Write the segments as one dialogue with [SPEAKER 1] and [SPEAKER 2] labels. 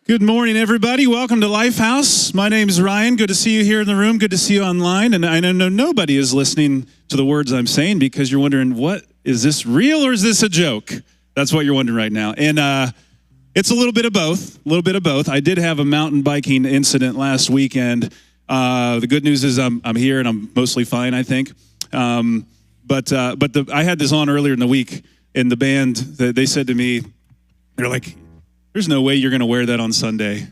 [SPEAKER 1] Good morning, everybody. Welcome to Lifehouse. My name is Ryan. Good to see you here in the room. Good to see you online. And I know nobody is listening to the words I'm saying because you're wondering, what, is this real or is this a joke? That's what you're wondering right now. And it's a little bit of both. I did have a mountain biking incident last weekend. The good news is I'm here and I'm mostly fine, I think. But I had this on earlier in the week, and the band, they said to me, they're like, "There's no way you're going to wear that on Sunday."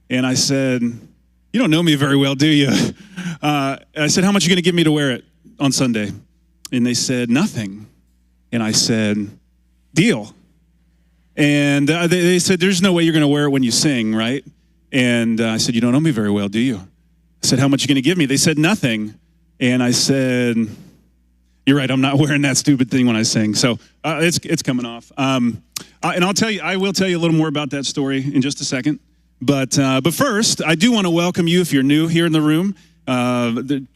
[SPEAKER 1] And I said, "You don't know me very well, do you?" I said, "How much are you going to give me to wear it on Sunday?" And they said, "Nothing." And I said, "Deal." And they said, "There's no way you're going to wear it when you sing, right?" And I said, "You don't know me very well, do you?" I said, "How much are you going to give me?" They said, "Nothing." And I said, "You're right, I'm not wearing that stupid thing when I sing." So it's coming off. And I will tell you a little more about that story in just a second. But first, I do want to welcome you if you're new here in the room.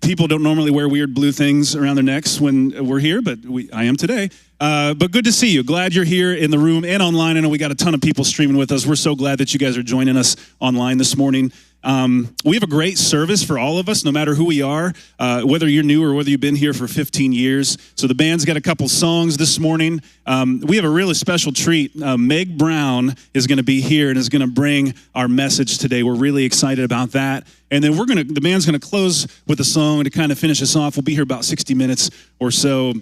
[SPEAKER 1] People don't normally wear weird blue things around their necks when we're here, but I am today. But good to see you. Glad you're here in the room and online. I know we got a ton of people streaming with us. We're so glad that you guys are joining us online this morning. We have a great service for all of us, no matter who we are, whether you're new or whether you've been here for 15 years. So the band's got a couple songs this morning. We have a really special treat. Meg Brown is going to be here and is going to bring our message today. We're really excited about that. And then the band's going to close with a song to kind of finish us off. We'll be here about 60 minutes or so.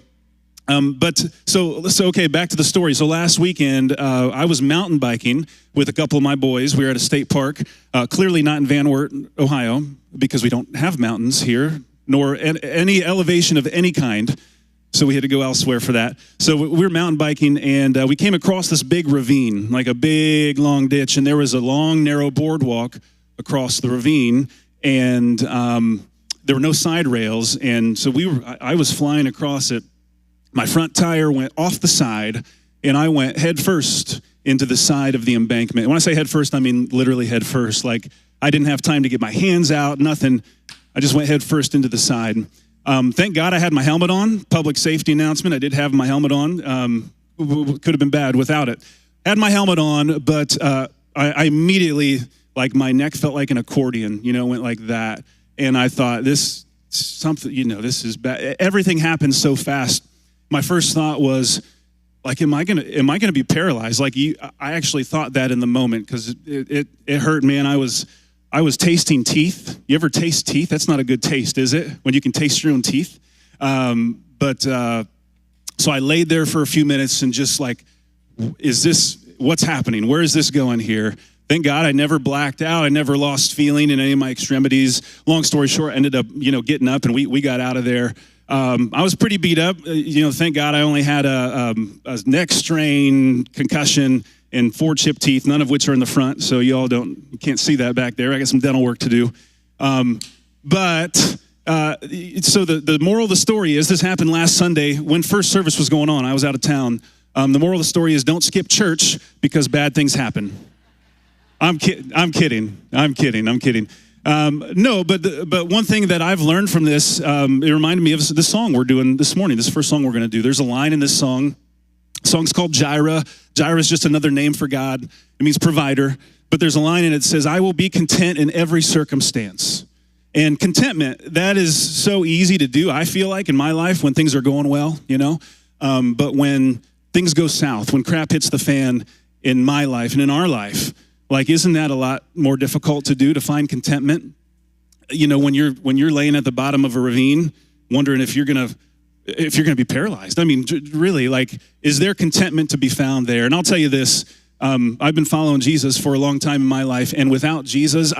[SPEAKER 1] Okay, back to the story. So last weekend, I was mountain biking with a couple of my boys. We were at a state park, clearly not in Van Wert, Ohio, because we don't have mountains here, nor any elevation of any kind. So we had to go elsewhere for that. So we were mountain biking, and we came across this big ravine, like a big, long ditch, and there was a long, narrow boardwalk across the ravine, and there were no side rails, and so I was flying across it. My front tire went off the side, and I went head first into the side of the embankment. When I say head first, I mean literally head first. Like, I didn't have time to get my hands out, nothing. I just went head first into the side. Thank God I had my helmet on. Public safety announcement, I did have my helmet on. Could have been bad without it. Had my helmet on, but I immediately, like, my neck felt like an accordion, went like that. And I thought, this is bad. Everything happened so fast. My first thought was, like, am I gonna be paralyzed? Like, I actually thought that in the moment because it hurt, man. I was tasting teeth. You ever taste teeth? That's not a good taste, is it? When you can taste your own teeth. So I laid there for a few minutes and just like, what's happening? Where is this going here? Thank God I never blacked out. I never lost feeling in any of my extremities. Long story short, ended up, getting up and we got out of there. I was pretty beat up. Thank God I only had a neck strain, concussion, and 4 chipped teeth, none of which are in the front, so you can't see that back there. I got some dental work to do. So the moral of the story is, this happened last Sunday when first service was going on. I was out of town. The moral of the story is, don't skip church because bad things happen. I'm kidding. No, but one thing that I've learned from this, it reminded me of this song we're doing this morning, this first song we're going to do. There's a line in this song. The song's called Jireh. Jireh is just another name for God. It means provider. But there's a line in it that says, "I will be content in every circumstance." And contentment, that is so easy to do, I feel like, in my life when things are going well, But when things go south, when crap hits the fan in my life and in our life, like, isn't that a lot more difficult to do, to find contentment? When you're laying at the bottom of a ravine, wondering if you're gonna be paralyzed. I mean, really, like, is there contentment to be found there? And I'll tell you this: I've been following Jesus for a long time in my life, and without Jesus,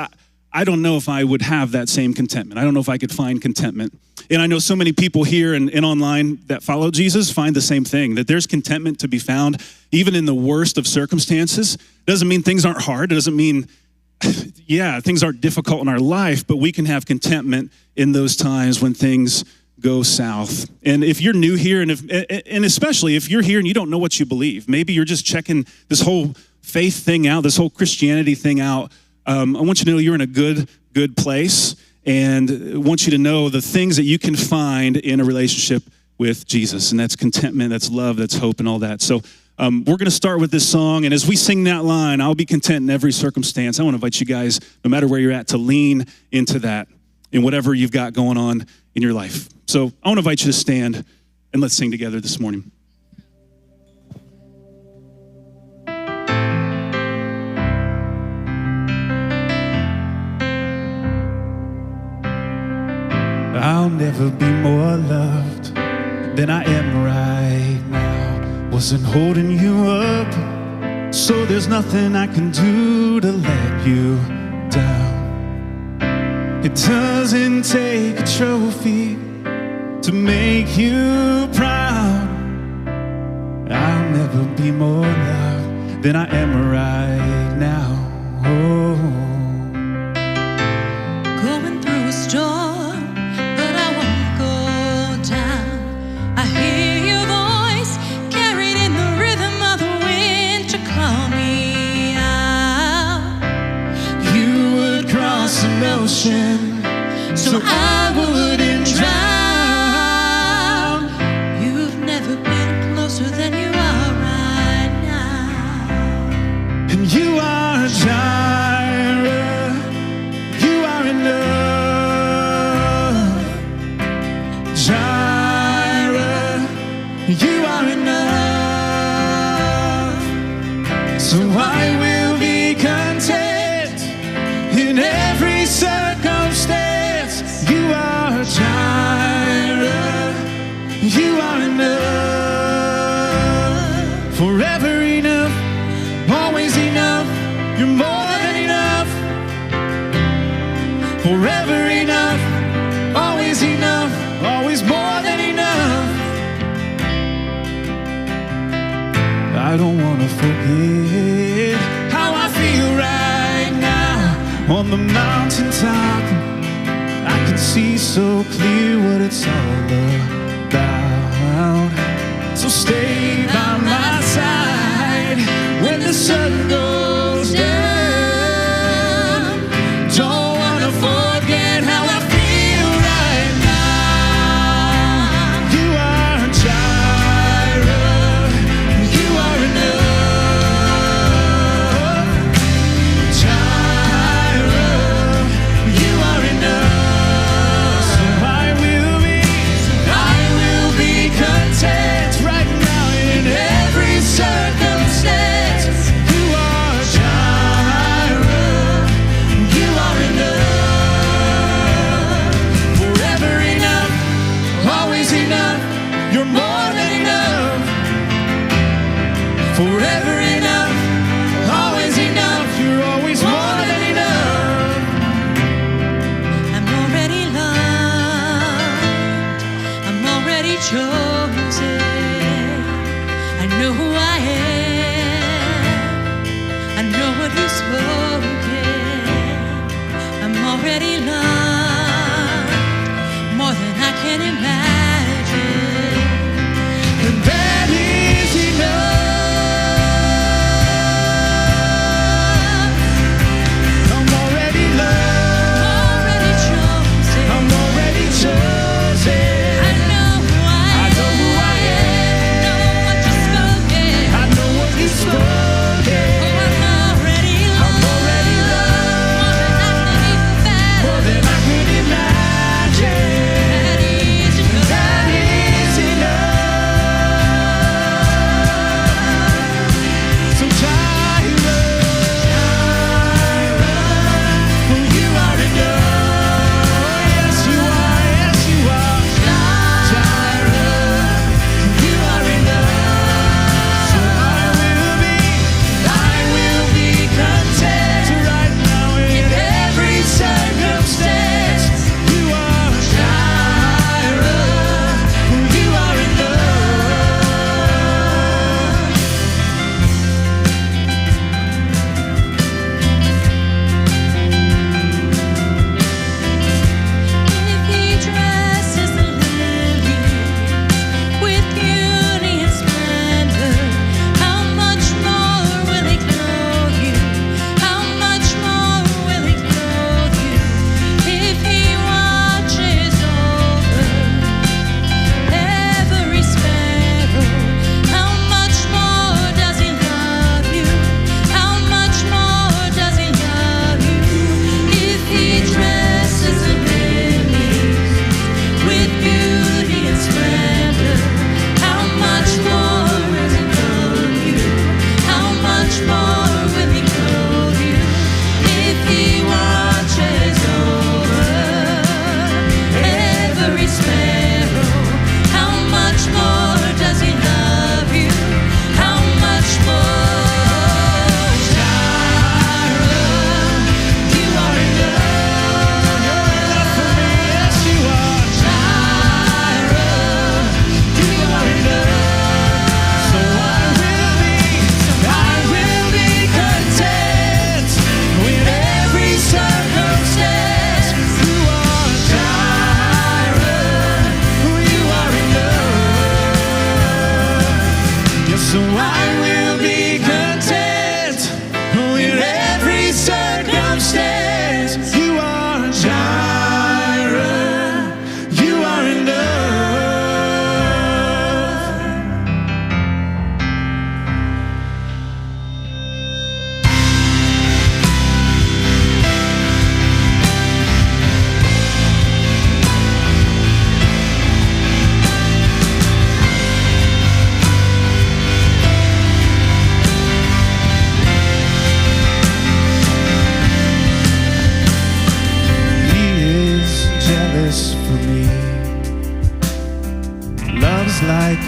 [SPEAKER 1] I don't know if I would have that same contentment. I don't know if I could find contentment. And I know so many people here and online that follow Jesus find the same thing, that there's contentment to be found even in the worst of circumstances. Doesn't mean things aren't hard. It doesn't mean, things aren't difficult in our life, but we can have contentment in those times when things go south. And if you're new here, and especially if you're here and you don't know what you believe, maybe you're just checking this whole faith thing out, this whole Christianity thing out, I want you to know you're in a good place, and I want you to know the things that you can find in a relationship with Jesus, and that's contentment, that's love, that's hope, and all that. So We're going to start with this song, and as we sing that line, I'll be content in every circumstance. I want to invite you guys, no matter where you're at, to lean into that in whatever you've got going on in your life. So I want to invite you to stand, and let's sing together this morning. I'll never be more loved than I am right now. Wasn't holding you up, so there's nothing I can do to let you down. It doesn't take a trophy to make you proud. I'll never be more loved than I am right now. Oh.
[SPEAKER 2] Going through a storm, but I won't go down. I hear your voice carried in the rhythm of the wind to call me out.
[SPEAKER 1] You would cross an ocean so I wouldn't drown.
[SPEAKER 2] You've never been closer than you are right now.
[SPEAKER 1] And you are Jireh, you are enough. Jireh, you are enough. So I will be content in every circumstance. You are Jireh, you are enough. Forever enough, always enough. You're more than enough. Forever enough, always enough, always more than enough. I don't want to forget how I feel right now on the mountaintop. I can see so clear what it's all about. So stay by my side when the sun goes down. Don't wanna forget how I feel right now. You are Jireh, you are enough. Jireh, you are enough. So I will be content right now in every circumstance. You are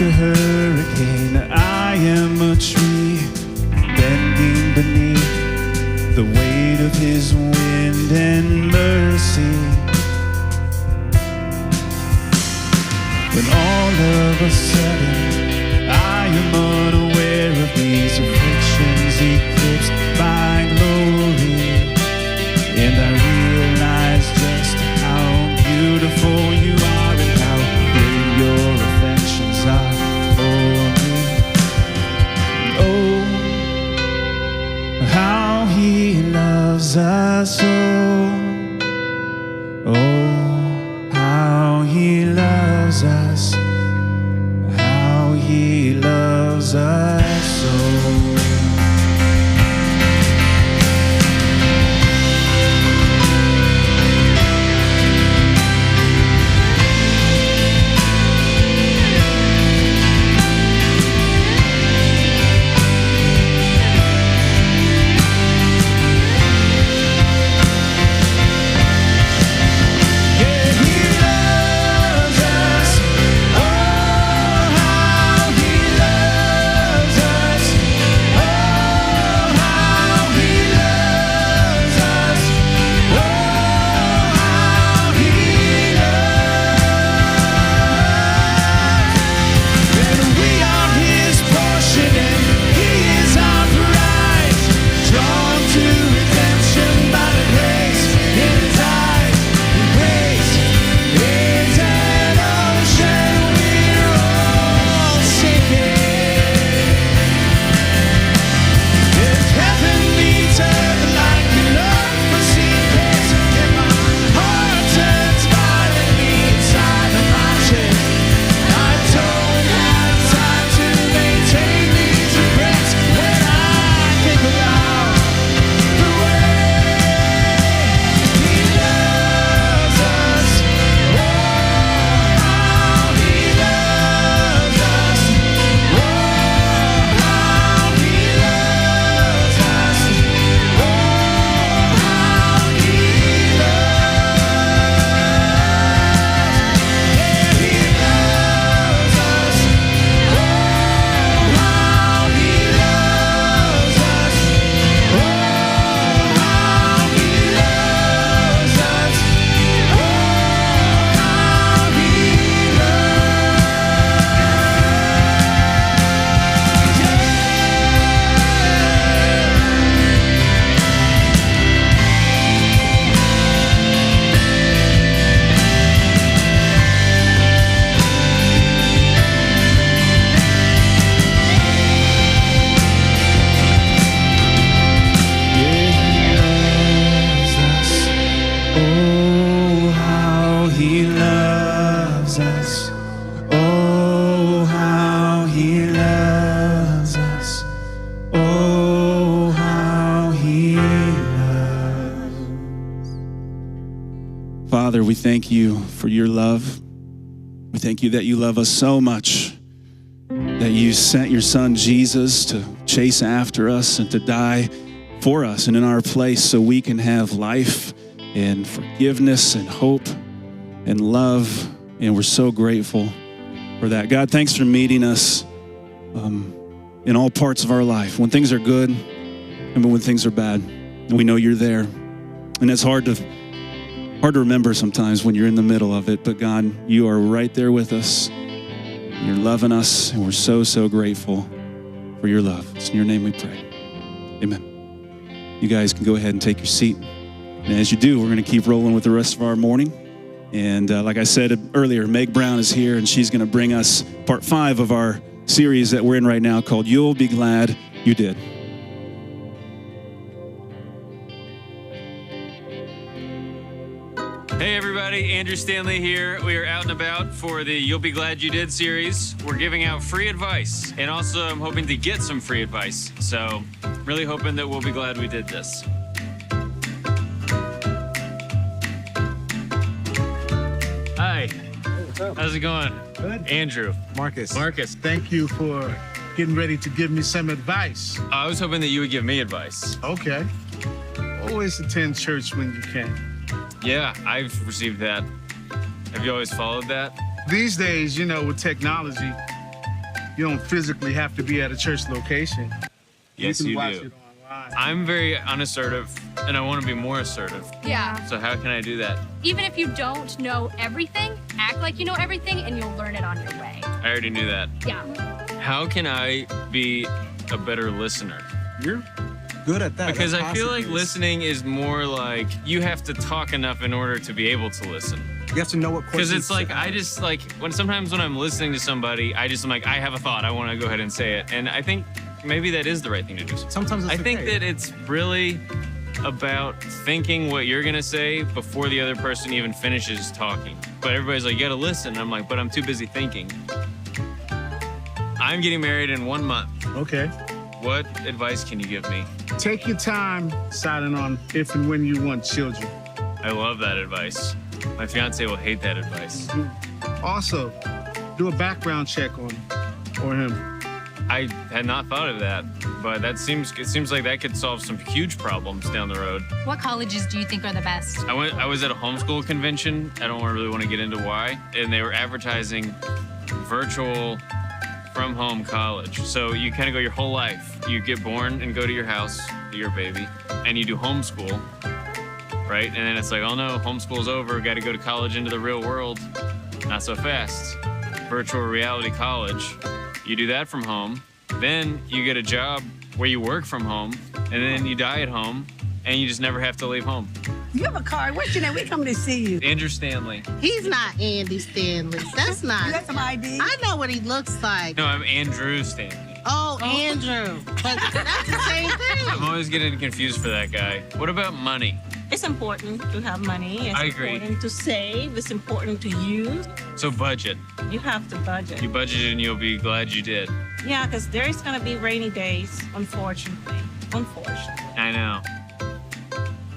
[SPEAKER 1] a hurricane. I am a tree bending beneath the weight of his wind and mercy. When all of a sudden I am unaware of these afflictions eclipsed by glory, and I realize just how beautiful you are and how great your affections are for me. Oh, how he loves us, oh, how he loves us, how he loves us so. Father, we thank you for your love. We thank you that you love us so much, that you sent your son Jesus to chase after us and to die for us and in our place so we can have life and forgiveness and hope and love. And we're so grateful for that. God, thanks for meeting us in all parts of our life, when things are good and when things are bad. And we know you're there. And it's hard to remember sometimes when you're in the middle of it, but God, you are right there with us. You're loving us, and we're so, so grateful for your love. It's in your name we pray. Amen. You guys can go ahead and take your seat. And as you do, we're going to keep rolling with the rest of our morning. And like I said earlier, Meg Brown is here, and she's going to bring us part 5 of our series that we're in right now called You'll Be Glad You Did.
[SPEAKER 3] Hey everybody, Andrew Stanley here. We are out and about for the You'll Be Glad You Did series. We're giving out free advice, and also I'm hoping to get some free advice. So really hoping that we'll be glad we did this. Hi, how's it going?
[SPEAKER 4] Good.
[SPEAKER 3] Andrew.
[SPEAKER 4] Marcus.
[SPEAKER 3] Thank
[SPEAKER 4] you for getting ready to give me some advice.
[SPEAKER 3] I was hoping that you would give me advice.
[SPEAKER 4] Okay. Always attend church when you can.
[SPEAKER 3] Yeah, I've received that. Have you always followed that?
[SPEAKER 4] These days, with technology, You don't physically have to be at a church location.
[SPEAKER 3] Yes,
[SPEAKER 4] you
[SPEAKER 3] you
[SPEAKER 4] can watch
[SPEAKER 3] do.
[SPEAKER 4] it online.
[SPEAKER 3] I'm very unassertive, and I want to be more assertive.
[SPEAKER 5] Yeah.
[SPEAKER 3] So how can I do that?
[SPEAKER 5] Even if you don't know everything, act like you know everything and you'll learn it on your way.
[SPEAKER 3] I already knew that.
[SPEAKER 5] Yeah.
[SPEAKER 3] How can I be a better listener?
[SPEAKER 6] You're good at that.
[SPEAKER 3] Because
[SPEAKER 6] That's
[SPEAKER 3] I feel like
[SPEAKER 6] possible.
[SPEAKER 3] listening is more like you have to talk enough in order to be able to listen.
[SPEAKER 6] You have to know what questions.
[SPEAKER 3] Because it's like
[SPEAKER 6] to
[SPEAKER 3] I
[SPEAKER 6] ask.
[SPEAKER 3] just like sometimes when I'm listening to somebody, I'm like, I have a thought. I want to go ahead and say it. And I think maybe that is the right thing to do.
[SPEAKER 6] Sometimes it's
[SPEAKER 3] I think
[SPEAKER 6] okay.
[SPEAKER 3] that it's really about thinking what you're gonna say before the other person even finishes talking. But everybody's like, you gotta listen. And I'm like, but I'm too busy thinking. I'm getting married in 1 month.
[SPEAKER 4] Okay.
[SPEAKER 3] What advice can you give me?
[SPEAKER 4] Take your time deciding on if and when you want children.
[SPEAKER 3] I love that advice. My fiance will hate that advice.
[SPEAKER 4] Also, do a background check on him.
[SPEAKER 3] I had not thought of that, but it seems like that could solve some huge problems down the road.
[SPEAKER 5] What colleges do you think are the best?
[SPEAKER 3] I was at a homeschool convention. I don't really want to get into why, and they were advertising virtual from home college. So you kind of go your whole life. You get born and go to your house, your baby, and you do homeschool, right? And then it's like, oh no, homeschool's over. Got to go to college into the real world. Not so fast. Virtual reality college. You do that from home. Then you get a job where you work from home, and then you die at home, and you just never have to leave home.
[SPEAKER 7] You have a card. What's your name? We coming to see you.
[SPEAKER 3] Andrew Stanley.
[SPEAKER 8] He's not Andy Stanley. That's
[SPEAKER 7] You
[SPEAKER 8] not.
[SPEAKER 7] got some ID?
[SPEAKER 8] I know what he looks like.
[SPEAKER 3] No, I'm Andrew Stanley.
[SPEAKER 8] Oh, Andrew. But that's the same
[SPEAKER 3] I'm
[SPEAKER 8] thing.
[SPEAKER 3] always getting confused for that guy. What about money?
[SPEAKER 9] It's important to have money. It's
[SPEAKER 3] I agree.
[SPEAKER 9] important to save. It's important to use.
[SPEAKER 3] So budget.
[SPEAKER 9] You have to budget.
[SPEAKER 3] You budgeted and you'll be glad you did.
[SPEAKER 9] Yeah, because there's going to be rainy days, unfortunately. Unfortunately.
[SPEAKER 3] I know.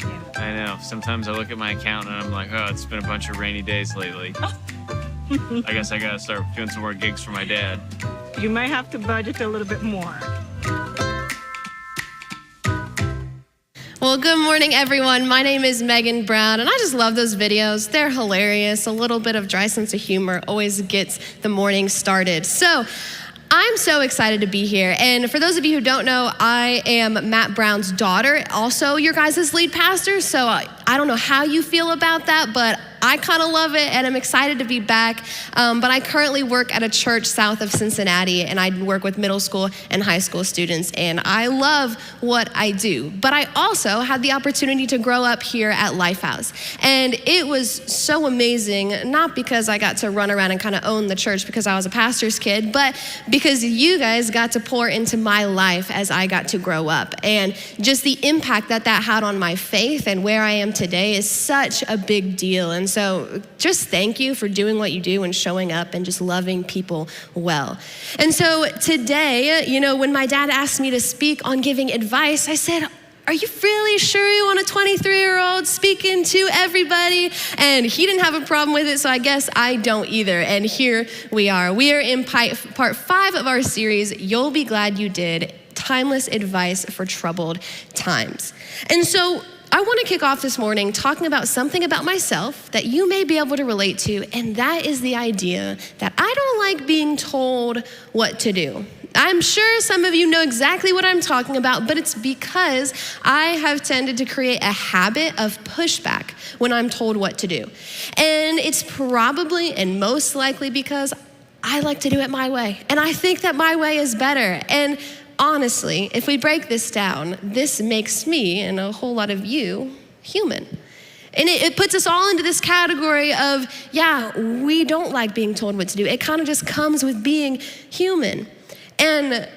[SPEAKER 9] Yeah.
[SPEAKER 3] I know. Sometimes I look at my account and I'm like, oh, it's been a bunch of rainy days lately. I guess I gotta start doing some more gigs for my dad.
[SPEAKER 9] You might have to budget a little bit more.
[SPEAKER 10] Well, good morning, everyone. My name is Megan Brown, and I just love those videos. They're hilarious. A little bit of dry sense of humor always gets the morning started. So I'm so excited to be here. And for those of you who don't know, I am Matt Brown's daughter, also your guys' lead pastor. So I don't know how you feel about that, but I kind of love it, and I'm excited to be back. But I currently work at a church south of Cincinnati, and I work with middle school and high school students, and I love what I do. But I also had the opportunity to grow up here at Lifehouse, and it was so amazing, not because I got to run around and kind of own the church because I was a pastor's kid, but because you guys got to pour into my life as I got to grow up. And just the impact that had on my faith and where I am today is such a big deal. And so just thank you for doing what you do and showing up and just loving people well. And so today, when my dad asked me to speak on giving advice, I said, are you really sure you want a 23-year-old speaking to everybody? And he didn't have a problem with it, so I guess I don't either. And here we are. We are in part 5 of our series, You'll Be Glad You Did, Timeless Advice for Troubled Times. And so I want to kick off this morning talking about something about myself that you may be able to relate to, and that is the idea that I don't like being told what to do. I'm sure some of you know exactly what I'm talking about, but it's because I have tended to create a habit of pushback when I'm told what to do. And it's probably and most likely because I like to do it my way, and I think that my way is better. And honestly, if we break this down, this makes me and a whole lot of you human. And it puts us all into this category of, yeah, we don't like being told what to do. It kind of just comes with being human. And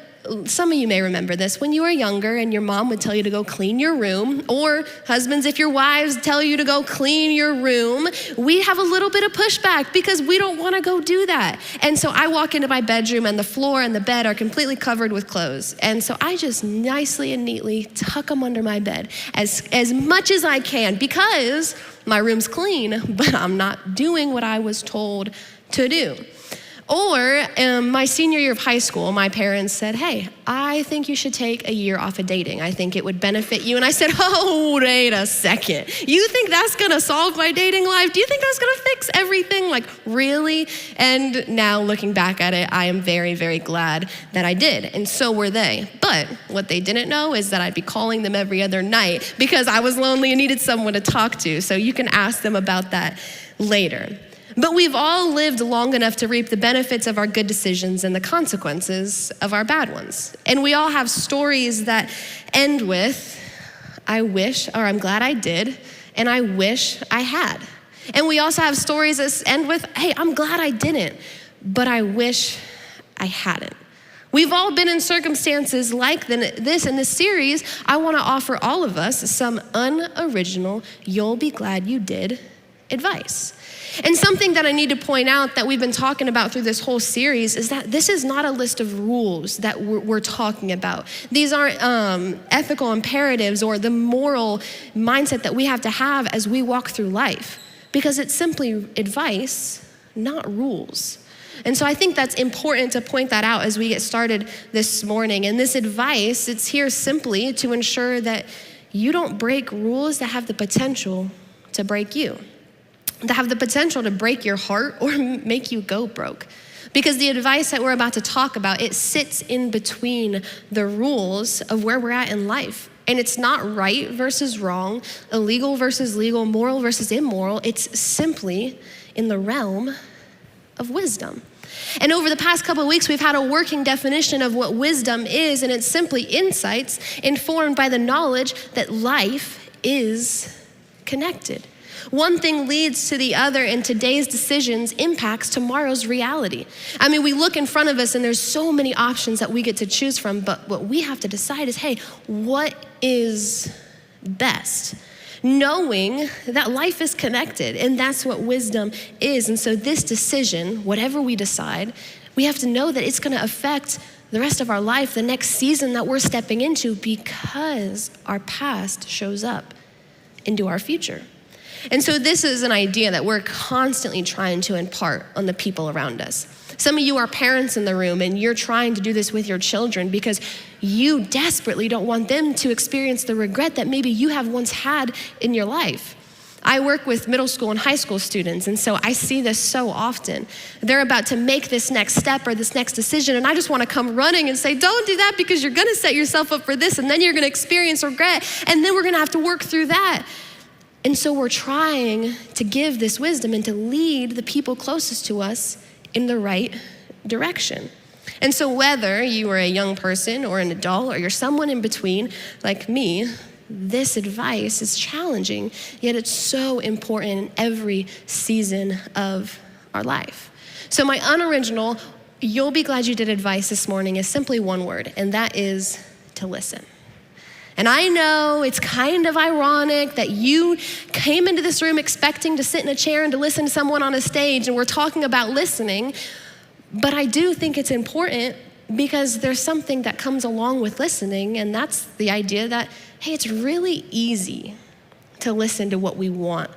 [SPEAKER 10] some of you may remember this. When you were younger and your mom would tell you to go clean your room, or husbands, if your wives tell you to go clean your room, we have a little bit of pushback because we don't want to go do that. And so I walk into my bedroom and the floor and the bed are completely covered with clothes. And so I just nicely and neatly tuck them under my bed as much as I can because my room's clean, but I'm not doing what I was told to do. Or my senior year of high school, my parents said, hey, I think you should take a year off of dating. I think it would benefit you. And I said, oh, wait a second. You think that's gonna solve my dating life? Do you think that's gonna fix everything? Like, really? And now looking back at it, I am very, very glad that I did. And so were they. But what they didn't know is that I'd be calling them every other night because I was lonely and needed someone to talk to. So you can ask them about that later. But we've all lived long enough to reap the benefits of our good decisions and the consequences of our bad ones. And we all have stories that end with, I wish, or I'm glad I did, and I wish I had. And we also have stories that end with, hey, I'm glad I didn't, but I wish I hadn't. We've all been in circumstances like this. In this series, I want to offer all of us some unoriginal, you'll be glad you did advice. And something that I need to point out that we've been talking about through this whole series is that this is not a list of rules that we're talking about. These aren't ethical imperatives or the moral mindset that we have to have as we walk through life, because it's simply advice, not rules. And so I think that's important to point that out as we get started this morning. And this advice, it's here simply to ensure that you don't break rules that have the potential to break you, that have the potential to break your heart or make you go broke. Because the advice that we're about to talk about, it sits in between the rules of where we're at in life. And it's not right versus wrong, illegal versus legal, moral versus immoral. It's simply in the realm of wisdom. And over the past couple of weeks, we've had a working definition of what wisdom is, and it's simply insights informed by the knowledge that life is connected. One thing leads to the other, and today's decisions impacts tomorrow's reality. I mean, we look in front of us and there's so many options that we get to choose from, but what we have to decide is, hey, what is best? Knowing that life is connected, and that's what wisdom is. And so this decision, whatever we decide, we have to know that it's gonna affect the rest of our life, the next season that we're stepping into, because our past shows up into our future. And so this is an idea that we're constantly trying to impart on the people around us. Some of you are parents in the room, and you're trying to do this with your children because you desperately don't want them to experience the regret that maybe you have once had in your life. I work with middle school and high school students, and so I see this so often. They're about to make this next step or this next decision, and I just want to come running and say, don't do that, because you're going to set yourself up for this, and then you're going to experience regret, and then we're going to have to work through that. And so we're trying to give this wisdom and to lead the people closest to us in the right direction. And so whether you are a young person or an adult or you're someone in between like me, this advice is challenging, yet it's so important in every season of our life. So my unoriginal, you'll be glad you did advice this morning is simply one word, and that is to listen. And I know it's kind of ironic that you came into this room expecting to sit in a chair and to listen to someone on a stage, and we're talking about listening, but I do think it's important because there's something that comes along with listening, and that's the idea that, hey, it's really easy to listen to what we want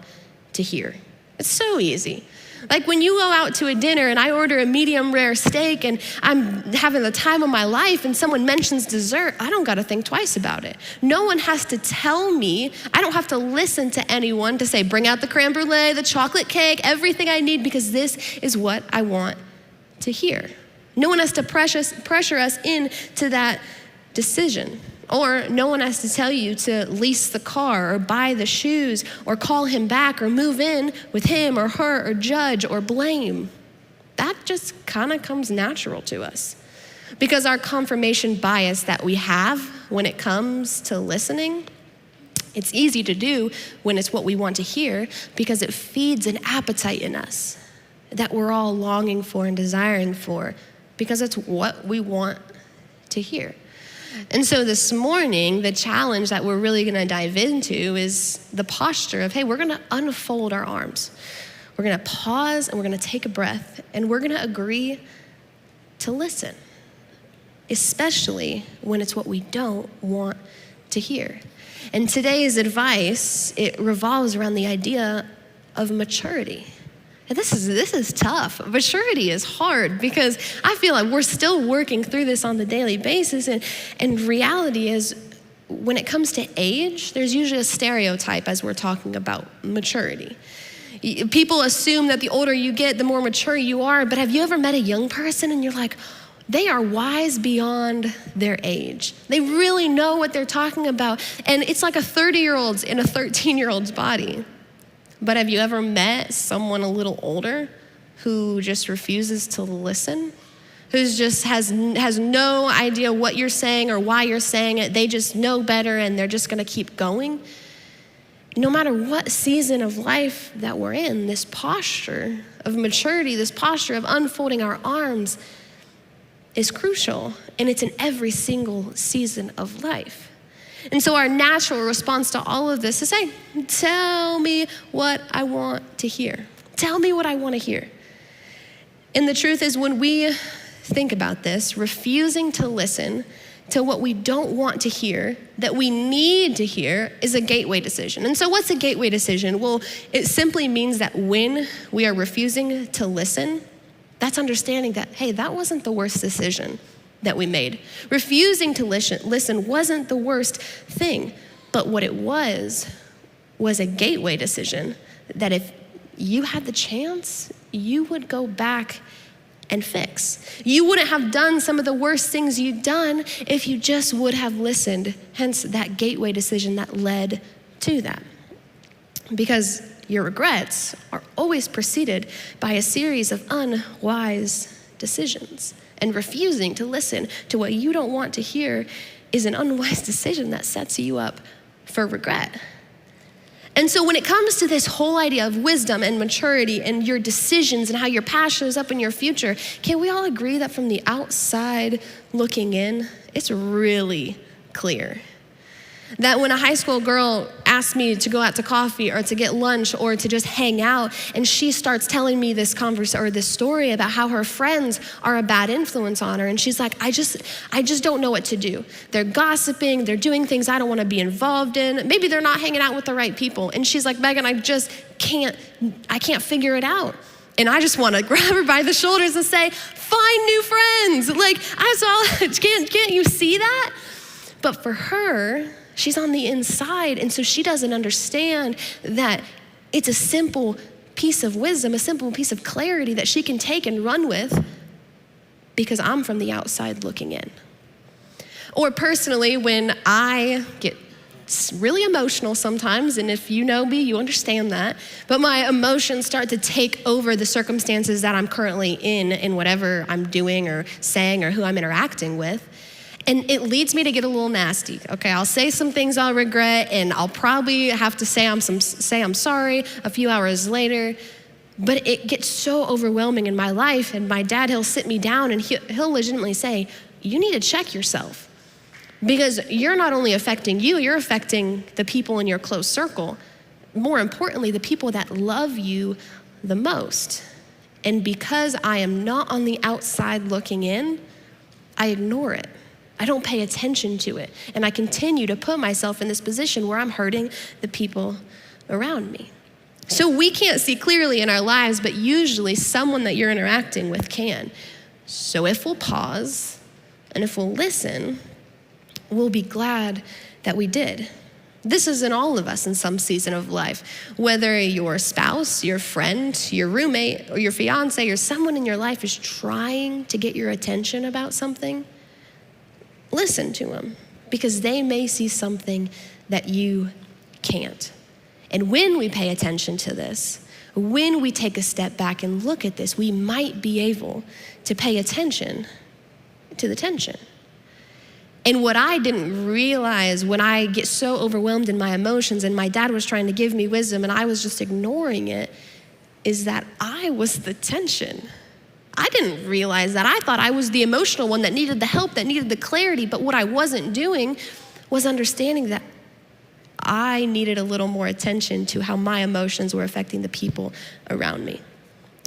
[SPEAKER 10] to hear. It's so easy. Like when you go out to a dinner and I order a medium rare steak and I'm having the time of my life and someone mentions dessert, I don't gotta think twice about it. No one has to tell me, I don't have to listen to anyone to say, bring out the creme brulee, the chocolate cake, everything I need, because this is what I want to hear. No one has to pressure us into that decision. Or no one has to tell you to lease the car or buy the shoes or call him back or move in with him or her or judge or blame. That just kind of comes natural to us because our confirmation bias that we have when it comes to listening, it's easy to do when it's what we want to hear because it feeds an appetite in us that we're all longing for and desiring for because it's what we want to hear. And so this morning, the challenge that we're really gonna dive into is the posture of, hey, we're gonna unfold our arms. We're gonna pause and we're gonna take a breath and we're gonna agree to listen, especially when it's what we don't want to hear. And today's advice, it revolves around the idea of maturity. This is tough. Maturity is hard because I feel like we're still working through this on the daily basis. And reality is, when it comes to age, there's usually a stereotype as we're talking about maturity. People assume that the older you get, the more mature you are. But have you ever met a young person and you're like, they are wise beyond their age. They really know what they're talking about. And it's like a 30-year-old's in a 13-year-old's body. But have you ever met someone a little older who just refuses to listen? Who just has no idea what you're saying or why you're saying it. They just know better and they're just gonna keep going. No matter what season of life that we're in, this posture of maturity, this posture of unfolding our arms is crucial, and it's in every single season of life. And so our natural response to all of this is, hey, tell me what I want to hear. Tell me what I want to hear. And the truth is, when we think about this, refusing to listen to what we don't want to hear, that we need to hear, is a gateway decision. And so what's a gateway decision? Well, it simply means that when we are refusing to listen, that's understanding that, hey, that wasn't the worst decision that we made. Refusing to listen wasn't the worst thing, but what it was a gateway decision that if you had the chance, you would go back and fix. You wouldn't have done some of the worst things you'd done if you just would have listened, hence that gateway decision that led to that. Because your regrets are always preceded by a series of unwise decisions. And refusing to listen to what you don't want to hear is an unwise decision that sets you up for regret. And so when it comes to this whole idea of wisdom and maturity and your decisions and how your passion shows up in your future, can we all agree that from the outside looking in, it's really clear? That when a high school girl asks me to go out to coffee or to get lunch or to just hang out, and she starts telling me this story about how her friends are a bad influence on her, and she's like, I just don't know what to do. They're gossiping, they're doing things I don't want to be involved in. Maybe they're not hanging out with the right people. And she's like, Megan, I can't figure it out. And I just want to grab her by the shoulders and say, find new friends. Like, can't you see that? But for her, she's on the inside, and so she doesn't understand that it's a simple piece of wisdom, a simple piece of clarity that she can take and run with because I'm from the outside looking in. Or personally, when I get really emotional sometimes, and if you know me, you understand that, but my emotions start to take over the circumstances that I'm currently in whatever I'm doing or saying or who I'm interacting with. And it leads me to get a little nasty, okay? I'll say some things I'll regret, and I'll probably have to say I'm sorry a few hours later, but it gets so overwhelming in my life, and my dad, he'll sit me down, and he'll legitimately say, you need to check yourself, because you're not only affecting you, you're affecting the people in your close circle. More importantly, the people that love you the most. And because I am not on the outside looking in, I ignore it. I don't pay attention to it. And I continue to put myself in this position where I'm hurting the people around me. So we can't see clearly in our lives, but usually someone that you're interacting with can. So if we'll pause and if we'll listen, we'll be glad that we did. This is in all of us in some season of life. Whether your spouse, your friend, your roommate, or your fiance, or someone in your life is trying to get your attention about something, listen to them, because they may see something that you can't. And when we pay attention to this, when we take a step back and look at this, we might be able to pay attention to the tension. And what I didn't realize when I get so overwhelmed in my emotions and my dad was trying to give me wisdom and I was just ignoring it, is that I was the tension. I didn't realize that. I thought I was the emotional one that needed the help, that needed the clarity. But what I wasn't doing was understanding that I needed a little more attention to how my emotions were affecting the people around me.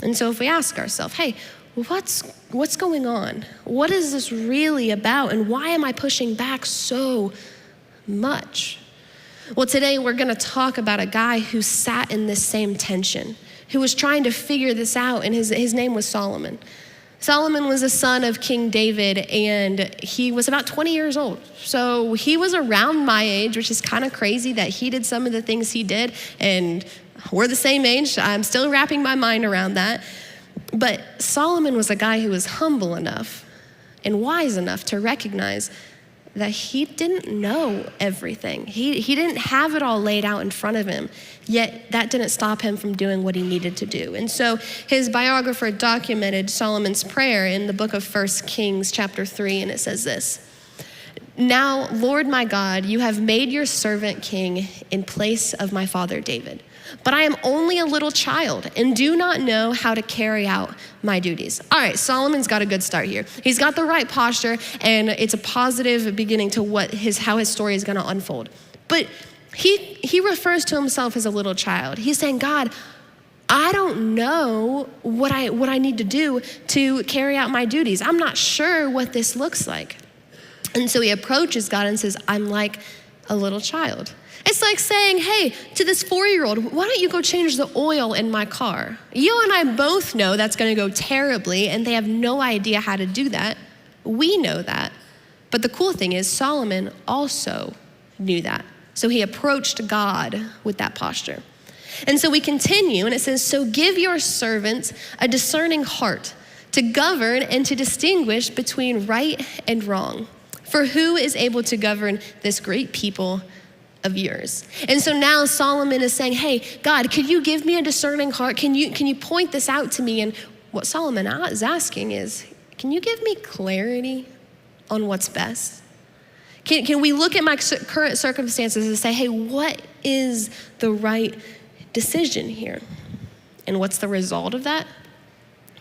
[SPEAKER 10] And so if we ask ourselves, hey, what's going on? What is this really about? And why am I pushing back so much? Well, today we're going to talk about a guy who sat in this same tension, who was trying to figure this out, and his name was Solomon. Solomon was a son of King David, and he was about 20 years old. So he was around my age, which is kind of crazy that he did some of the things he did, and we're the same age. I'm still wrapping my mind around that. But Solomon was a guy who was humble enough and wise enough to recognize that he didn't know everything. He didn't have it all laid out in front of him, yet that didn't stop him from doing what he needed to do. And so his biographer documented Solomon's prayer in the book of 1 Kings chapter 3, and it says this: "Now, Lord my God, you have made your servant king in place of my father David. But I am only a little child and do not know how to carry out my duties." All right, Solomon's got a good start here. He's got the right posture, and it's a positive beginning to how his story is going to unfold. But he refers to himself as a little child. He's saying, God, I don't know what I need to do to carry out my duties. I'm not sure what this looks like. And so he approaches God and says, I'm like a little child. It's like saying, hey, to this 4-year-old, why don't you go change the oil in my car? You and I both know that's going to go terribly, and they have no idea how to do that. We know that. But the cool thing is Solomon also knew that. So he approached God with that posture. And so we continue, and it says, so give your servants a discerning heart to govern and to distinguish between right and wrong. For who is able to govern this great people of yours? And so now Solomon is saying, hey, God, could you give me a discerning heart? Can you point this out to me? And what Solomon is asking is, can you give me clarity on what's best? Can we look at my current circumstances and say, hey, what is the right decision here? And what's the result of that?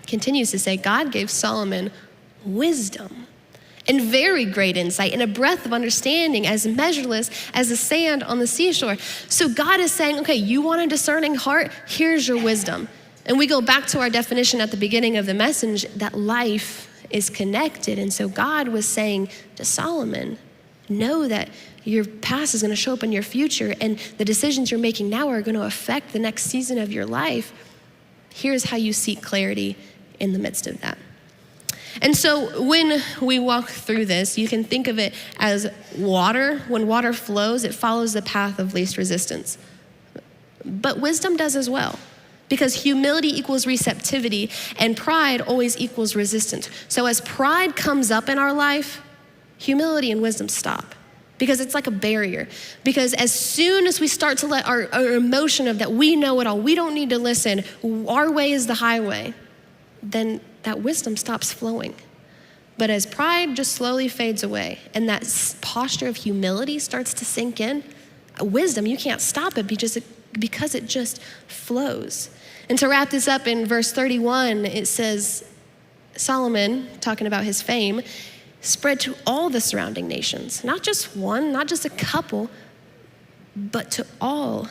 [SPEAKER 10] Continues to say, God gave Solomon wisdom and very great insight and a breadth of understanding as measureless as the sand on the seashore. So God is saying, okay, you want a discerning heart? Here's your wisdom. And we go back to our definition at the beginning of the message that life is connected. And so God was saying to Solomon, know that your past is going to show up in your future, and the decisions you're making now are going to affect the next season of your life. Here's how you seek clarity in the midst of that. And so when we walk through this, you can think of it as water. When water flows, it follows the path of least resistance. But wisdom does as well, because humility equals receptivity, and pride always equals resistance. So as pride comes up in our life, humility and wisdom stop, because it's like a barrier. Because as soon as we start to let our emotion of that we know it all, we don't need to listen, our way is the highway, then that wisdom stops flowing. But as pride just slowly fades away and that posture of humility starts to sink in, wisdom, you can't stop it because it just flows. And to wrap this up in verse 31, it says, Solomon, talking about his fame, spread to all the surrounding nations, not just one, not just a couple, but to all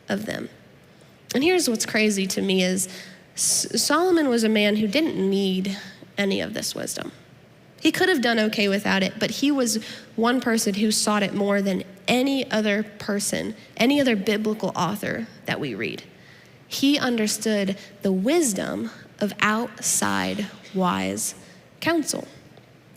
[SPEAKER 10] of them. And here's what's crazy to me is Solomon was a man who didn't need any of this wisdom. He could have done okay without it, but he was one person who sought it more than any other person, any other biblical author that we read. He understood the wisdom of outside wise counsel.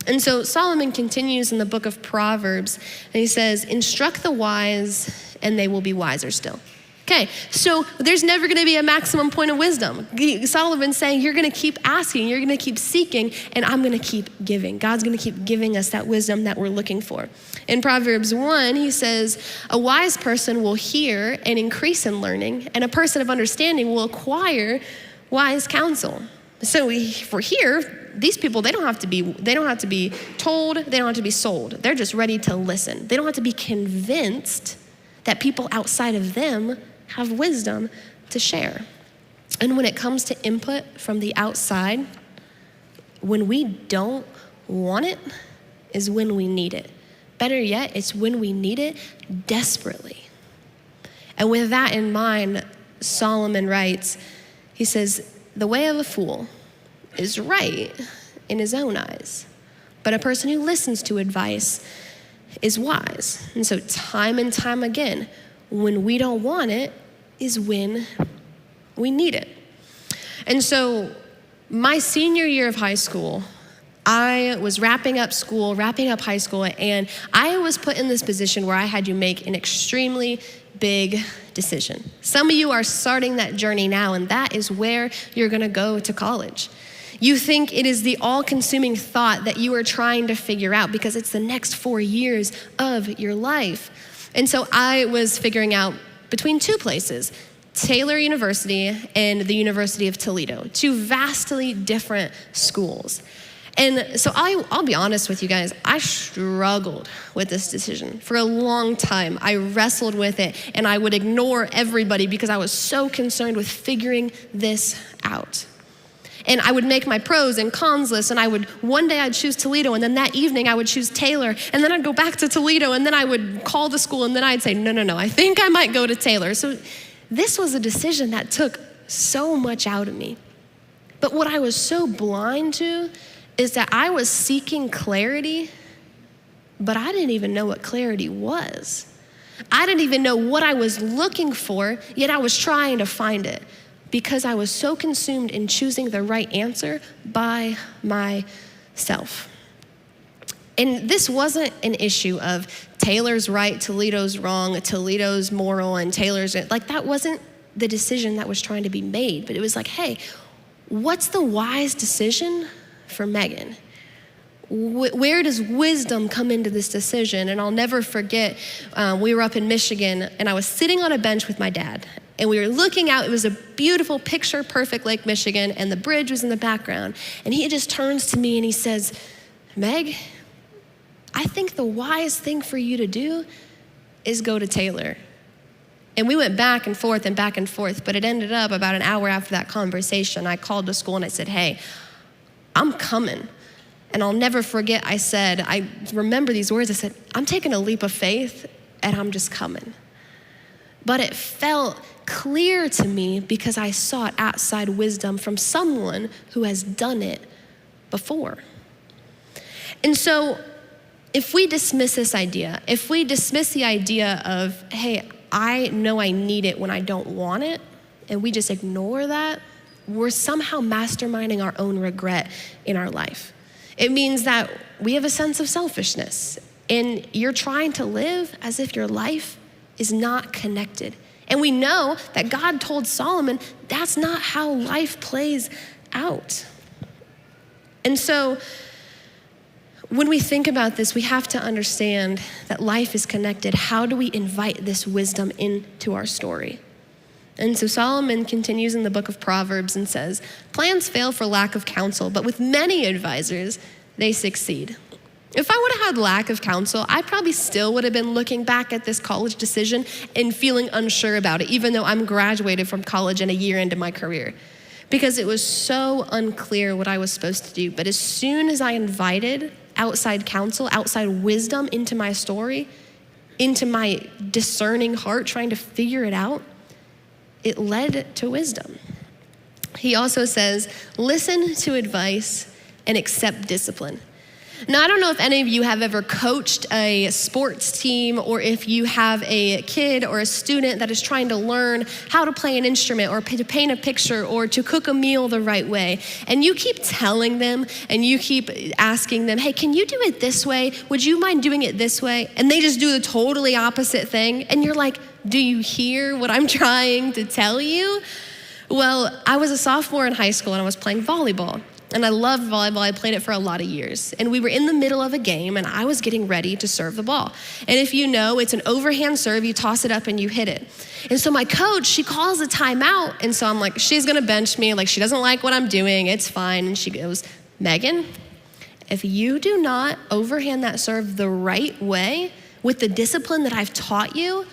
[SPEAKER 10] And so Solomon continues in the book of Proverbs, and he says, instruct the wise, and they will be wiser still. Okay, so there's never going to be a maximum point of wisdom. Solomon's saying you're going to keep asking, you're going to keep seeking, and I'm going to keep giving. God's going to keep giving us that wisdom that we're looking for. In Proverbs 1, he says, a wise person will hear and increase in learning, and a person of understanding will acquire wise counsel. So for here, these people, they don't have to be told, they don't have to be sold. They're just ready to listen. They don't have to be convinced that people outside of them have wisdom to share. And when it comes to input from the outside, when we don't want it is when we need it. Better yet, it's when we need it desperately. And with that in mind, Solomon writes, he says, the way of a fool is right in his own eyes, but a person who listens to advice is wise. And so time and time again, when we don't want it is when we need it. And so my senior year of high school, I was wrapping up high school, and I was put in this position where I had to make an extremely big decision. Some of you are starting that journey now, and that is where you're gonna go to college. You think it is the all-consuming thought that you are trying to figure out because it's the next 4 years of your life. And so I was figuring out between two places, Taylor University and the University of Toledo, two vastly different schools. And so I'll be honest with you guys, I struggled with this decision for a long time. I wrestled with it, and I would ignore everybody because I was so concerned with figuring this out. And I would make my pros and cons list, and one day I'd choose Toledo, and then that evening I would choose Taylor, and then I'd go back to Toledo, and then I would call the school, and then I'd say, no, I think I might go to Taylor. So this was a decision that took so much out of me. But what I was so blind to is that I was seeking clarity, but I didn't even know what clarity was. I didn't even know what I was looking for, yet I was trying to find it because I was so consumed in choosing the right answer by myself. And this wasn't an issue of Taylor's right, Toledo's wrong, Toledo's moral, and Taylor's, like that wasn't the decision that was trying to be made, but it was like, hey, what's the wise decision for Megan? Where does wisdom come into this decision? And I'll never forget, we were up in Michigan, and I was sitting on a bench with my dad, and we were looking out. It was a beautiful, picture-perfect Lake Michigan, and the bridge was in the background. And he just turns to me and he says, Meg, I think the wise thing for you to do is go to Taylor. And we went back and forth, but it ended up about an hour after that conversation, I called the school and I said, hey, I'm coming. And I'll never forget, I remember these words, I said, I'm taking a leap of faith and I'm just coming. But it felt clear to me because I sought outside wisdom from someone who has done it before. And so if we dismiss this idea, if we dismiss the idea of, hey, I know I need it when I don't want it, and we just ignore that, we're somehow masterminding our own regret in our life. It means that we have a sense of selfishness, and you're trying to live as if your life is not connected. And we know that God told Solomon that's not how life plays out. And so when we think about this, we have to understand that life is connected. How do we invite this wisdom into our story? And so Solomon continues in the book of Proverbs and says, plans fail for lack of counsel, but with many advisors, they succeed. If I would have had lack of counsel, I probably still would have been looking back at this college decision and feeling unsure about it, even though I'm graduated from college and a year into my career, because it was so unclear what I was supposed to do. But as soon as I invited outside counsel, outside wisdom into my story, into my discerning heart, trying to figure it out, it led to wisdom. He also says, listen to advice and accept discipline. Now, I don't know if any of you have ever coached a sports team, or if you have a kid or a student that is trying to learn how to play an instrument or to paint a picture or to cook a meal the right way. And you keep telling them and you keep asking them, hey, can you do it this way? Would you mind doing it this way? And they just do the totally opposite thing. And you're like, do you hear what I'm trying to tell you? Well, I was a sophomore in high school and I was playing volleyball. And I loved volleyball. I played it for a lot of years. And we were in the middle of a game and I was getting ready to serve the ball. And if you know, it's an overhand serve, you toss it up and you hit it. And so my coach, she calls a timeout. And so I'm like, she's gonna bench me. Like, she doesn't like what I'm doing, it's fine. And she goes, Megan, if you do not overhand that serve the right way with the discipline that I've taught you,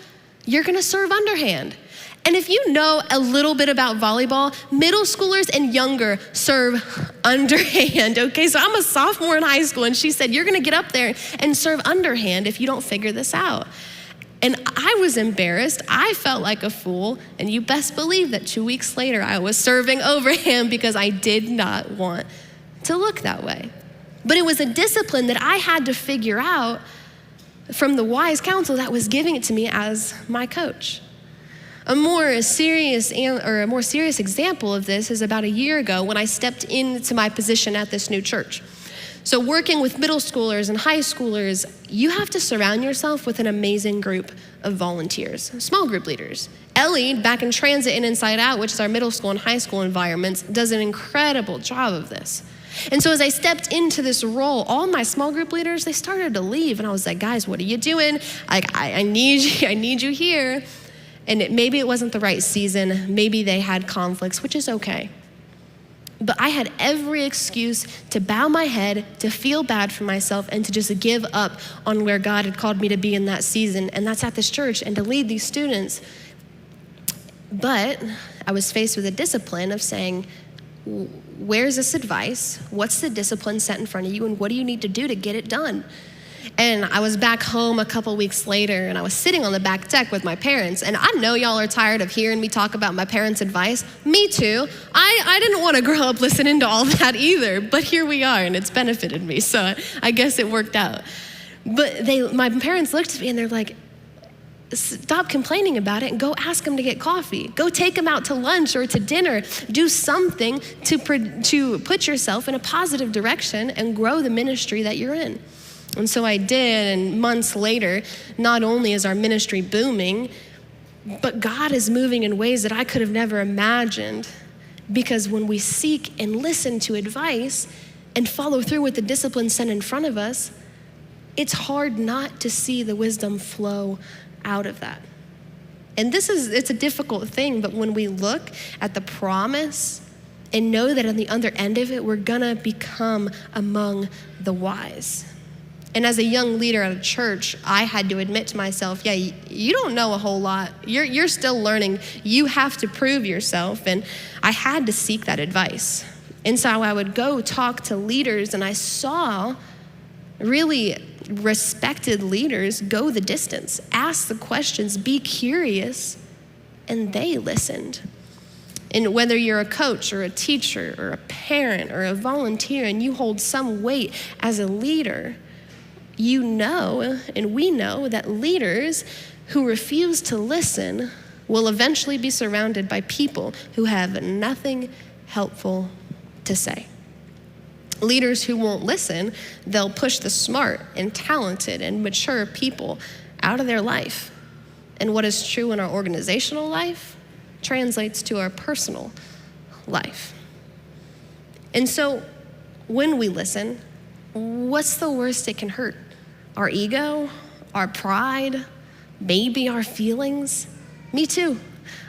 [SPEAKER 10] you're gonna serve underhand. And if you know a little bit about volleyball, middle schoolers and younger serve underhand, okay? So I'm a sophomore in high school, and she said, you're gonna get up there and serve underhand if you don't figure this out. And I was embarrassed. I felt like a fool, and you best believe that 2 weeks later, I was serving overhand because I did not want to look that way. But it was a discipline that I had to figure out from the wise counsel that was giving it to me as my coach. A more serious example of this is about a year ago when I stepped into my position at this new church. So working with middle schoolers and high schoolers, you have to surround yourself with an amazing group of volunteers, small group leaders. Ellie, back in Transit and Inside Out, which is our middle school and high school environments, does an incredible job of this. And so as I stepped into this role, all my small group leaders, they started to leave. And I was like, guys, what are you doing? I need you here. And maybe it wasn't the right season. Maybe they had conflicts, which is okay. But I had every excuse to bow my head, to feel bad for myself, and to just give up on where God had called me to be in that season. And that's at this church, and to lead these students. But I was faced with a discipline of saying, where's this advice? What's the discipline set in front of you? And what do you need to do to get it done? And I was back home a couple weeks later, and I was sitting on the back deck with my parents. And I know y'all are tired of hearing me talk about my parents' advice. Me too. I didn't want to grow up listening to all that either, but here we are, and it's benefited me. So I guess it worked out. But my parents looked at me, and they're like, stop complaining about it and go ask them to get coffee. Go take them out to lunch or to dinner. Do something to put yourself in a positive direction and grow the ministry that you're in. And so I did, and months later, not only is our ministry booming, but God is moving in ways that I could have never imagined, because when we seek and listen to advice and follow through with the discipline set in front of us, it's hard not to see the wisdom flow out of that. And it's a difficult thing, but when we look at the promise and know that on the other end of it, we're gonna become among the wise. And as a young leader at a church, I had to admit to myself, yeah, you don't know a whole lot. You're still learning. You have to prove yourself. And I had to seek that advice. And so I would go talk to leaders, and I saw really respected leaders go the distance, ask the questions, be curious, and they listened. And whether you're a coach or a teacher or a parent or a volunteer and you hold some weight as a leader, you know, and we know, that leaders who refuse to listen will eventually be surrounded by people who have nothing helpful to say. Leaders who won't listen, they'll push the smart and talented and mature people out of their life. And what is true in our organizational life translates to our personal life. And so when we listen, what's the worst it can hurt? Our ego, our pride, maybe our feelings. Me too.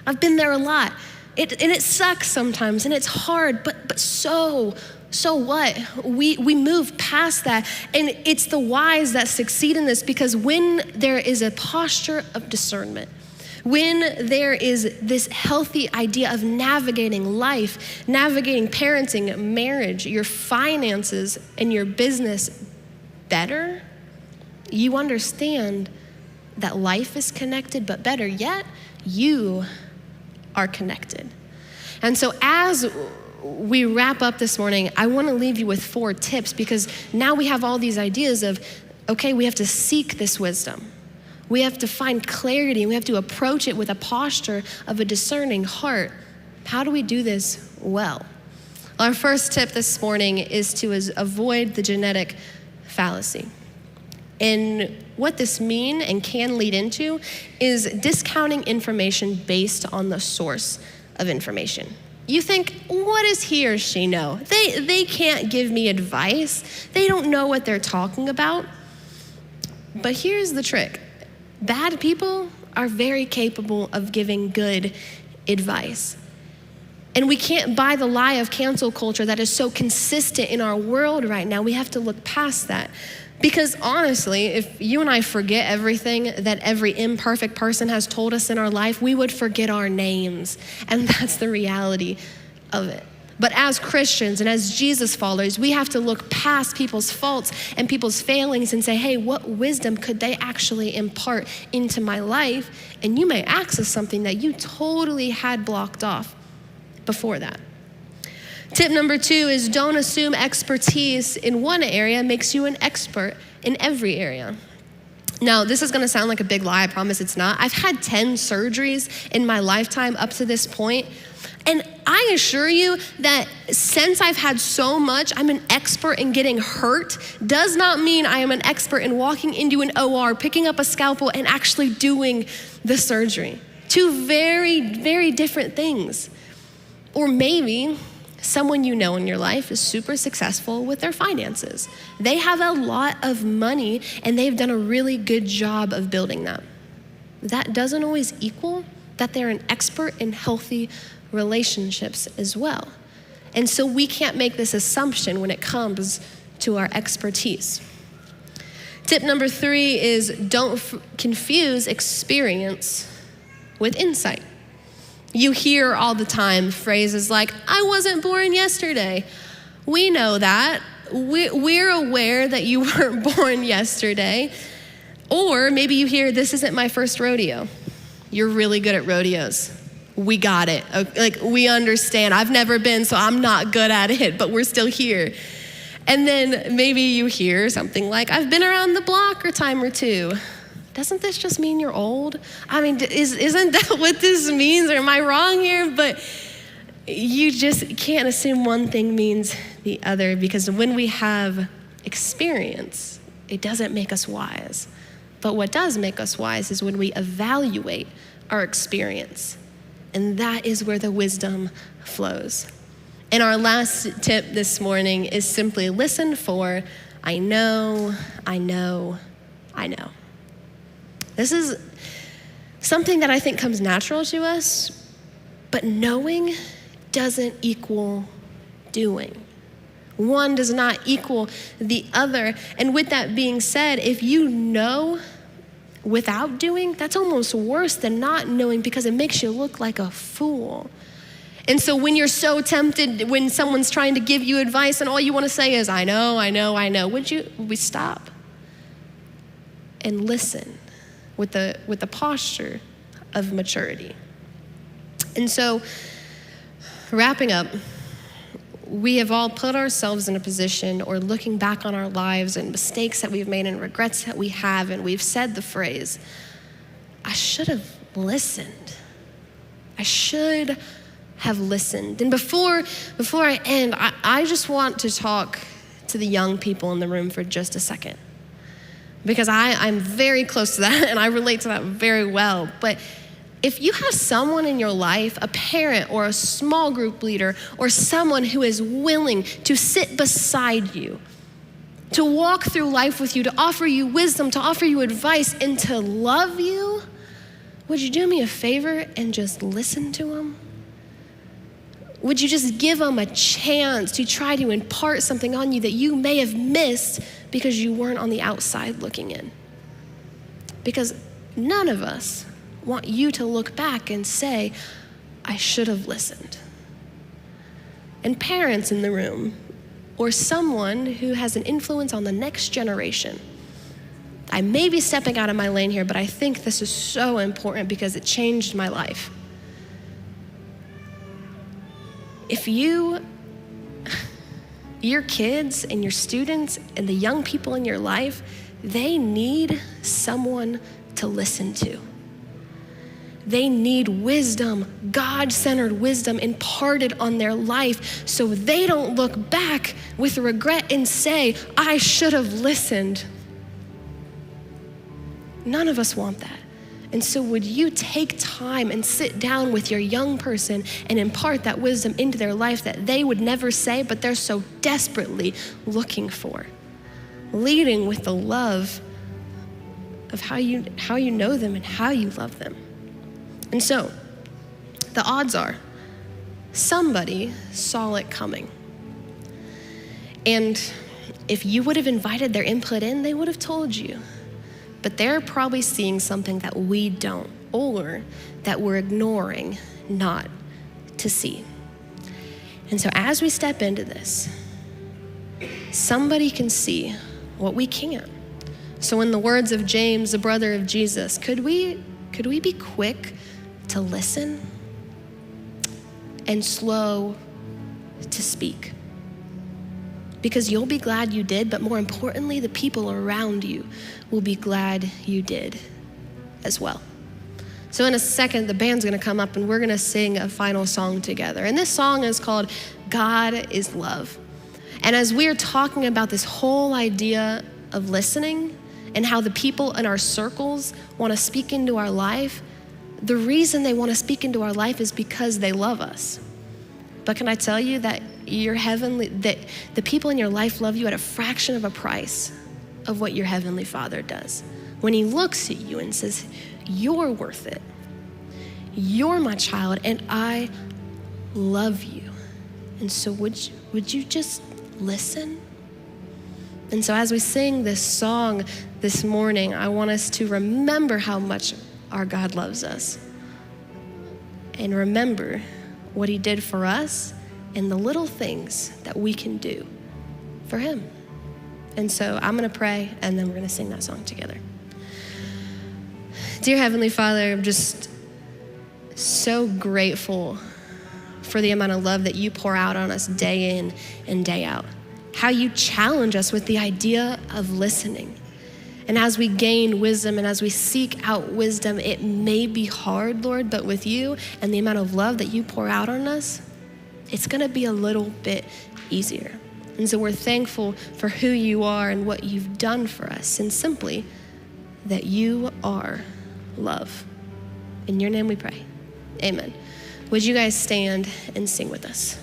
[SPEAKER 10] I've been there a lot. And it sucks sometimes, and it's hard, but so what? We move past that, and it's the wise that succeed in this, because when there is a posture of discernment, when there is this healthy idea of navigating life, navigating parenting, marriage, your finances, and your business better, you understand that life is connected, but better yet, you are connected. And so as we wrap up this morning, I want to leave you with 4 tips, because now we have all these ideas of, okay, we have to seek this wisdom. We have to find clarity, and we have to approach it with a posture of a discerning heart. How do we do this well? Our first tip this morning is to avoid the genetic fallacy. And what this means and can lead into is discounting information based on the source of information. You think, what does he or she know? They can't give me advice. They don't know what they're talking about. But here's the trick. Bad people are very capable of giving good advice. And we can't buy the lie of cancel culture that is so consistent in our world right now. We have to look past that. Because honestly, if you and I forget everything that every imperfect person has told us in our life, we would forget our names. And that's the reality of it. But as Christians and as Jesus followers, we have to look past people's faults and people's failings and say, hey, what wisdom could they actually impart into my life? And you may access something that you totally had blocked off before that. Tip number 2 is don't assume expertise in one area makes you an expert in every area. Now, this is gonna sound like a big lie, I promise it's not. I've had 10 surgeries in my lifetime up to this point, and I assure you that since I've had so much, I'm an expert in getting hurt, does not mean I am an expert in walking into an OR, picking up a scalpel, and actually doing the surgery. Two very, very different things. Or maybe someone you know in your life is super successful with their finances. They have a lot of money and they've done a really good job of building that. That doesn't always equal that they're an expert in healthy relationships as well. And so we can't make this assumption when it comes to our expertise. Tip number 3 is don't confuse experience with insight. You hear all the time phrases like, I wasn't born yesterday. We know that. We're aware that you weren't born yesterday. Or maybe you hear, this isn't my first rodeo. You're really good at rodeos. We got it. Like, we understand. I've never been, so I'm not good at it, but we're still here. And then maybe you hear something like, I've been around the block a time or two. Doesn't this just mean you're old? I mean, isn't that what this means? Or am I wrong here? But you just can't assume one thing means the other, because when we have experience, it doesn't make us wise. But what does make us wise is when we evaluate our experience. And that is where the wisdom flows. And our last tip this morning is simply listen for, I know, I know, I know. This is something that I think comes natural to us, but knowing doesn't equal doing. One does not equal the other. And with that being said, if you know without doing, that's almost worse than not knowing, because it makes you look like a fool. And so when you're so tempted, when someone's trying to give you advice and all you want to say is, I know, I know, I know, would we stop and listen with the posture of maturity? And so, wrapping up, we have all put ourselves in a position, or looking back on our lives and mistakes that we've made and regrets that we have, and we've said the phrase, I should have listened. I should have listened. And before I end, I just want to talk to the young people in the room for just a second, because I'm very close to that and I relate to that very well. But if you have someone in your life, a parent or a small group leader, or someone who is willing to sit beside you, to walk through life with you, to offer you wisdom, to offer you advice, and to love you, would you do me a favor and just listen to them? Would you just give them a chance to try to impart something on you that you may have missed because you weren't on the outside looking in? Because none of us want you to look back and say, I should have listened. And parents in the room, or someone who has an influence on the next generation, I may be stepping out of my lane here, but I think this is so important because it changed my life. If your kids and your students and the young people in your life, they need someone to listen to. They need wisdom, God-centered wisdom imparted on their life, so they don't look back with regret and say, I should have listened. None of us want that. And so would you take time and sit down with your young person and impart that wisdom into their life that they would never say, but they're so desperately looking for? Leading with the love of how you know them and how you love them. And so, the odds are, somebody saw it coming. And if you would have invited their input in, they would have told you. But they're probably seeing something that we don't, or that we're ignoring not to see. And so as we step into this, somebody can see what we can't. So in the words of James, the brother of Jesus, could we be quick to listen and slow to speak? because you'll be glad you did, but more importantly, the people around you will be glad you did as well. So in a second, the band's gonna come up and we're gonna sing a final song together. And this song is called God is Love. And as we're talking about this whole idea of listening and how the people in our circles wanna speak into our life, the reason they wanna speak into our life is because they love us. But can I tell you that that the people in your life love you at a fraction of a price of what your Heavenly Father does. When He looks at you and says, you're worth it. You're my child and I love you. And so would you just listen? And so as we sing this song this morning, I want us to remember how much our God loves us and remember what He did for us and the little things that we can do for Him. And so I'm gonna pray and then we're gonna sing that song together. Dear Heavenly Father, I'm just so grateful for the amount of love that you pour out on us day in and day out. How you challenge us with the idea of listening. And as we gain wisdom and as we seek out wisdom, it may be hard, Lord, but with you and the amount of love that you pour out on us, it's gonna be a little bit easier. And so we're thankful for who you are and what you've done for us, and simply that you are love. In your name we pray, amen. Would you guys stand and sing with us?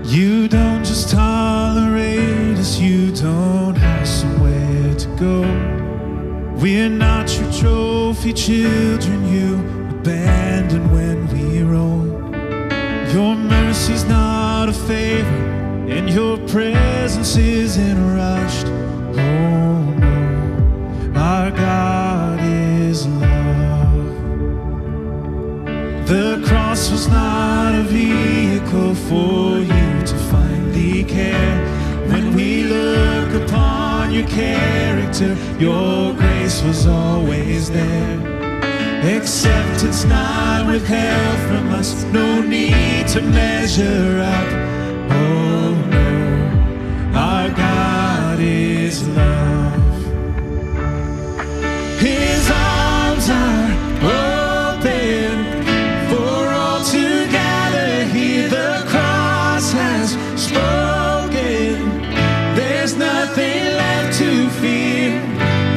[SPEAKER 11] You don't just tolerate us, you don't have somewhere to go. We're not your trophy children you abandon when we roam. Your mercy's not a favor and your presence isn't rushed. Oh no, our God is love. The cross was not a vehicle for you to finally care. When we look upon your character, your grace was always there. Acceptance not withheld from us, no need to measure up. Oh no, our God is love. His arms are open for all to gather here. The cross has spoken, there's nothing left to fear.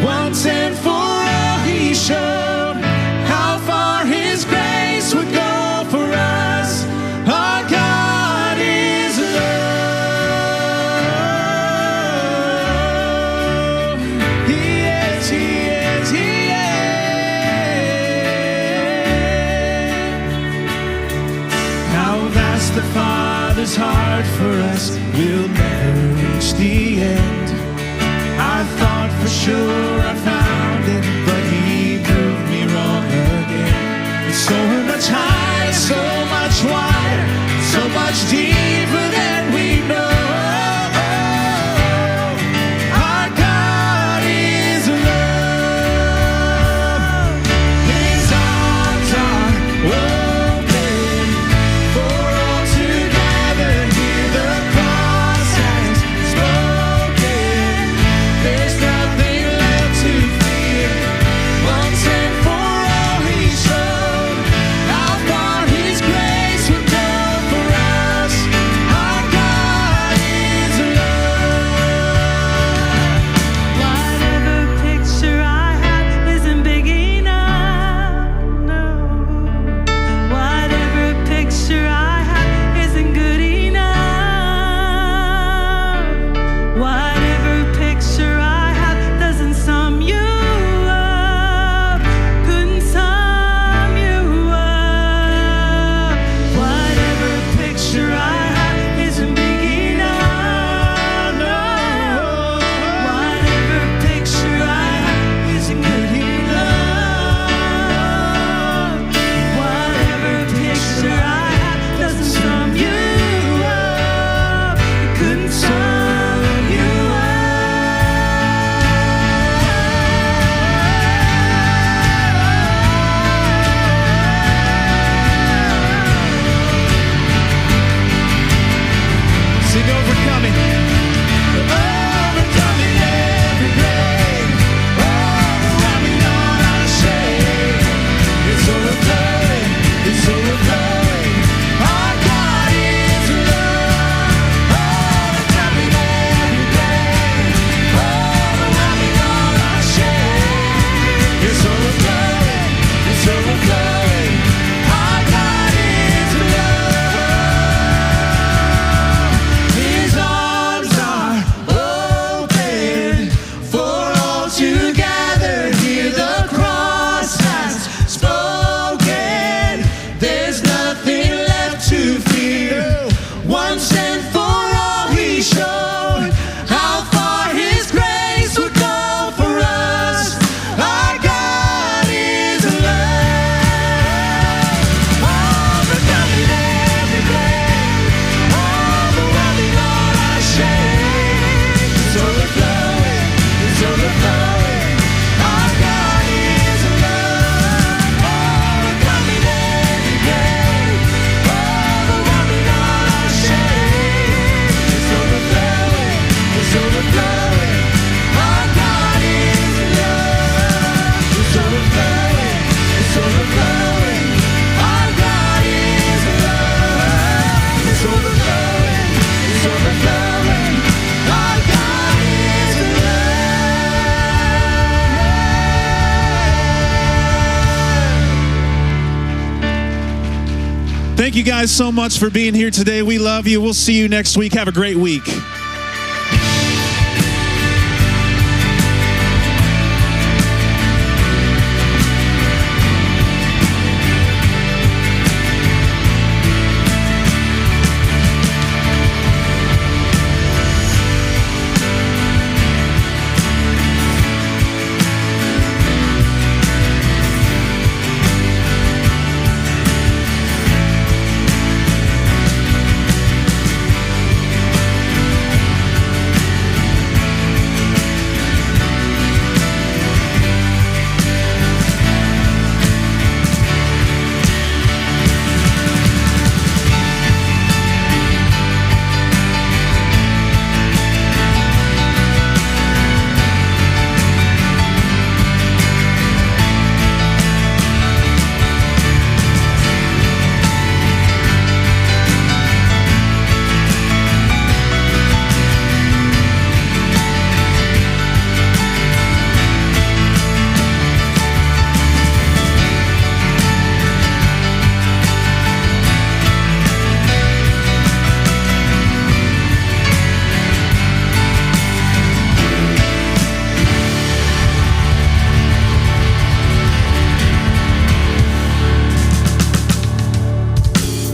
[SPEAKER 11] Once and for all He showed how far His grace would go for us. Our God is love. He is, He is, He is. How vast the Father's heart for us, we'll never reach the end. I thought for sure I found it, but He proved me wrong again. It's so much higher, so much wider, so much deeper than we know. Our God is love. His arms are open for all to gather here. The cross
[SPEAKER 1] Thank you guys so much for being here today. We love you. We'll see you next week. Have a great week.